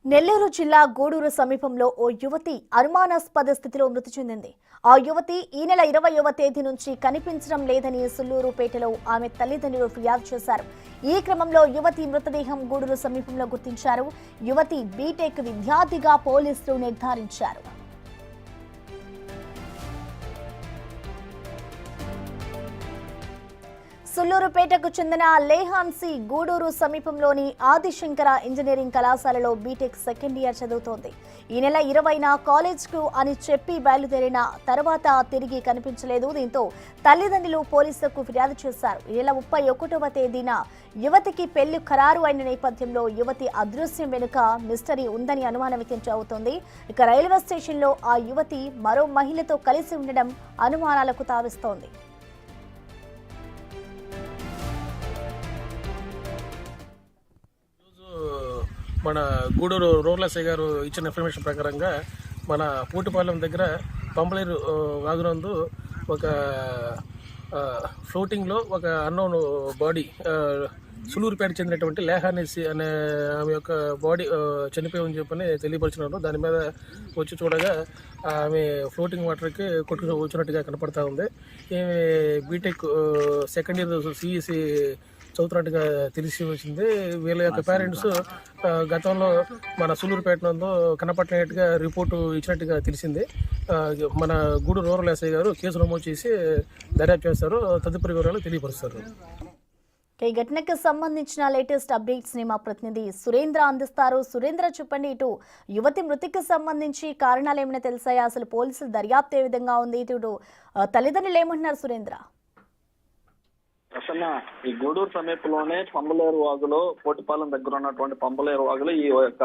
నెల్లూరు జిల్లా గూడూరు సమీపంలో ఓ యువతి అనుమానాస్పద స్థితిలో మృతి చెందింది. ఆ యువతి ఈ నెల 20వ తేదీ నుంచి కనిపించడం లేదని సుల్లూరుపేటలో ఆమె తల్లిదండ్రులు ఫిర్యాదు చేశారు. ఈ క్రమంలో యువతి మృతదేహం గూడూరు సమీపంలో గుర్తించారు. యువతి బీటెక్ విద్యార్థిగా పోలీసులు నిర్ధారించారు. సుల్లూరుపేటకు చెందిన లేహాన్సి గూడూరు సమీపంలోని ఆదిశంకర ఇంజనీరింగ్ కళాశాలలో బీటెక్ సెకండ్ ఇయర్ చదువుతోంది. ఈ నెల 20న కాలేజ్కు అని చెప్పి బయలుదేరిన తర్వాత తిరిగి కనిపించలేదు. దీంతో తల్లిదండ్రులు పోలీసులకు ఫిర్యాదు చేశారు. ఈ నెల 31వ తేదీన యువతికి పెళ్లి ఖరారు అయిన నేపథ్యంలో యువతి అదృశ్యం వెనుక మిస్టరీ ఉందని అనుమానం వ్యక్తం అవుతోంది. ఇక రైల్వే స్టేషన్లో ఆ యువతి మరో మహిళతో కలిసి ఉండడం అనుమానాలకు తావిస్తోంది. మన గూడూరు రూరల్ ఎస్ఐ గారు ఇచ్చిన ఇన్ఫర్మేషన్ ప్రకారంగా మన పూటిపాలెం దగ్గర పంపలేరు వాగునందు ఒక ఫ్లోటింగ్లో ఒక అన్నోన్ బాడీ సులూరుపేట చెందినటువంటి లేహానేసి అనే ఆమె యొక్క బాడీ చనిపోయిందని చెప్పని తెలియపరిచినారు. దాని మీద వచ్చి చూడగా ఆమె ఫ్లోటింగ్ వాటర్కి కొట్టుకుని వచ్చినట్టుగా కనపడతా ఉంది. ఈమె బీటెక్ సెకండ్ ఇయర్ సిఈసి చదువుతున్నట్టుగా తెలిసి వచ్చింది. వీళ్ళ యొక్క పేరెంట్స్ గతంలో మన సులూరుపేట నందు కనపట్టినట్టుగా రిపోర్టు ఇచ్చినట్టుగా తెలిసింది. మన గూడూరు రూరల్ ఎస్ఐ గారు కేసు నమోదు చేసి దర్యాప్తు చేస్తారు. తదుపరి వివరాలు తెలియపరుస్తారు. ఈ ఘటనకు సంబంధించిన లేటెస్ట్ అప్డేట్స్ ని మా ప్రతినిధి సురేంద్ర అందిస్తారు. సురేంద్ర, చెప్పండి, ఇటు యువతి మృతికి సంబంధించి కారణాలు ఏమైనా తెలిసాయా? అసలు పోలీసులు దర్యాప్తు ఏ విధంగా ఉంది? ఇటు తల్లిదండ్రులు ఏమంటున్నారు సురేంద్ర? ప్రసన్న, ఈ గూడూరు సమీపంలోనే పంబలేరు వాగులో పోటిపాలెం దగ్గర ఉన్నటువంటి పంబలేరు వాగులో ఈ యొక్క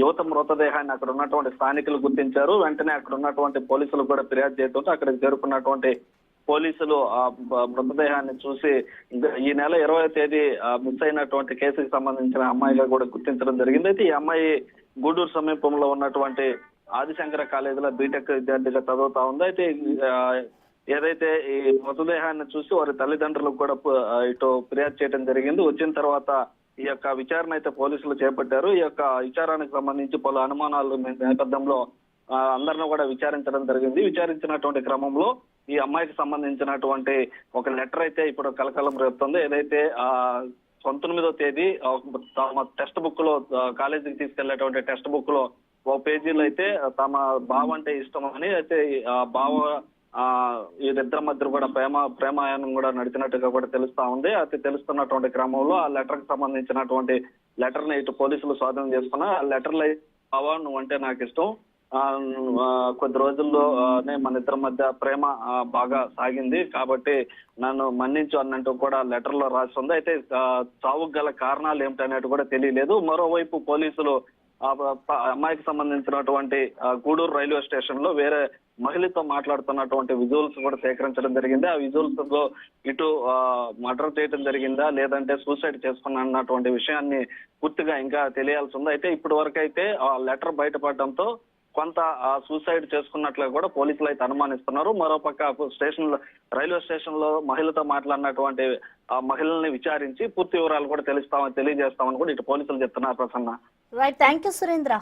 యువత మృతదేహాన్ని అక్కడ ఉన్నటువంటి స్థానికులు గుర్తించారు. వెంటనే అక్కడ ఉన్నటువంటి పోలీసులు కూడా ఫిర్యాదు చేయడంతో అక్కడికి చేరుకున్నటువంటి పోలీసులు ఆ మృతదేహాన్ని చూసి ఈ నెల 20వ తేదీ మిస్ అయినటువంటి కేసుకు సంబంధించిన అమ్మాయిగా కూడా గుర్తించడం జరిగింది. అయితే ఈ అమ్మాయి గూడూరు సమీపంలో ఉన్నటువంటి ఆదిశంకర కాలేజీలో బీటెక్ విద్యార్థిగా చదువుతా ఉంది. అయితే ఏదైతే ఈ మృతదేహాన్ని చూసి వారి తల్లిదండ్రులకు కూడా ఇటు ఫిర్యాదు చేయడం జరిగింది. వచ్చిన తర్వాత ఈ యొక్క విచారణ అయితే పోలీసులు చేపట్టారు. ఈ యొక్క విచారానికి సంబంధించి పలు అనుమానాలు నేపథ్యంలో అందరిని కూడా విచారించడం జరిగింది. విచారించినటువంటి క్రమంలో ఈ అమ్మాయికి సంబంధించినటువంటి ఒక లెటర్ అయితే ఇప్పుడు కలకలం రేపుతుంది. ఏదైతే 19వ తేదీ తమ టెక్స్ట్ బుక్ లో కాలేజీకి తీసుకెళ్లేటువంటి టెక్స్ట్ బుక్ లో ఓ పేజీలో అయితే తమ బావ అంటే ఇష్టం అని, అయితే బావ వీరిద్దరి మధ్య కూడా ప్రేమాయణం కూడా నడిచినట్టుగా కూడా తెలుస్తా ఉంది. అది తెలుస్తున్నటువంటి క్రమంలో ఆ లెటర్ కి సంబంధించినటువంటి లెటర్ ని ఇటు పోలీసులు స్వాధీనం చేసుకున్నా. ఆ లెటర్లో బావా నువ్వంటే నాకు ఇష్టం, కొద్ది రోజుల్లోనే మన ఇద్దరి మధ్య ప్రేమ బాగా సాగింది కాబట్టి నన్ను మన్నించు అన్నట్టు కూడా లెటర్ లో రాసి ఉంది. అయితే చావుకు గల కారణాలు ఏమిటనేది కూడా తెలియలేదు. మరోవైపు పోలీసులు అమ్మాయికి సంబంధించినటువంటి గూడూరు రైల్వే స్టేషన్ లో వేరే మహిళతో మాట్లాడుతున్నటువంటి విజువల్స్ కూడా సేకరించడం జరిగింది. ఆ విజువల్స్ లో ఇటు మర్డర్ చేయడం జరిగిందా లేదంటే సూసైడ్ చేసుకున్నా అన్నటువంటి విషయాన్ని పూర్తిగా ఇంకా తెలియాల్సి ఉంది. అయితే ఇప్పటి వరకు అయితే ఆ లెటర్ బయటపడడంతో కొంత సూసైడ్ చేసుకున్నట్లుగా కూడా పోలీసులు అయితే అనుమానిస్తున్నారు. మరోపక్క రైల్వే స్టేషన్ లో మహిళతో మాట్లాడినటువంటి ఆ మహిళల్ని విచారించి పూర్తి వివరాలు కూడా తెలియజేస్తామని కూడా ఇటు పోలీసులు చెప్తున్నారు. Prasanna, right, thank you Surendra.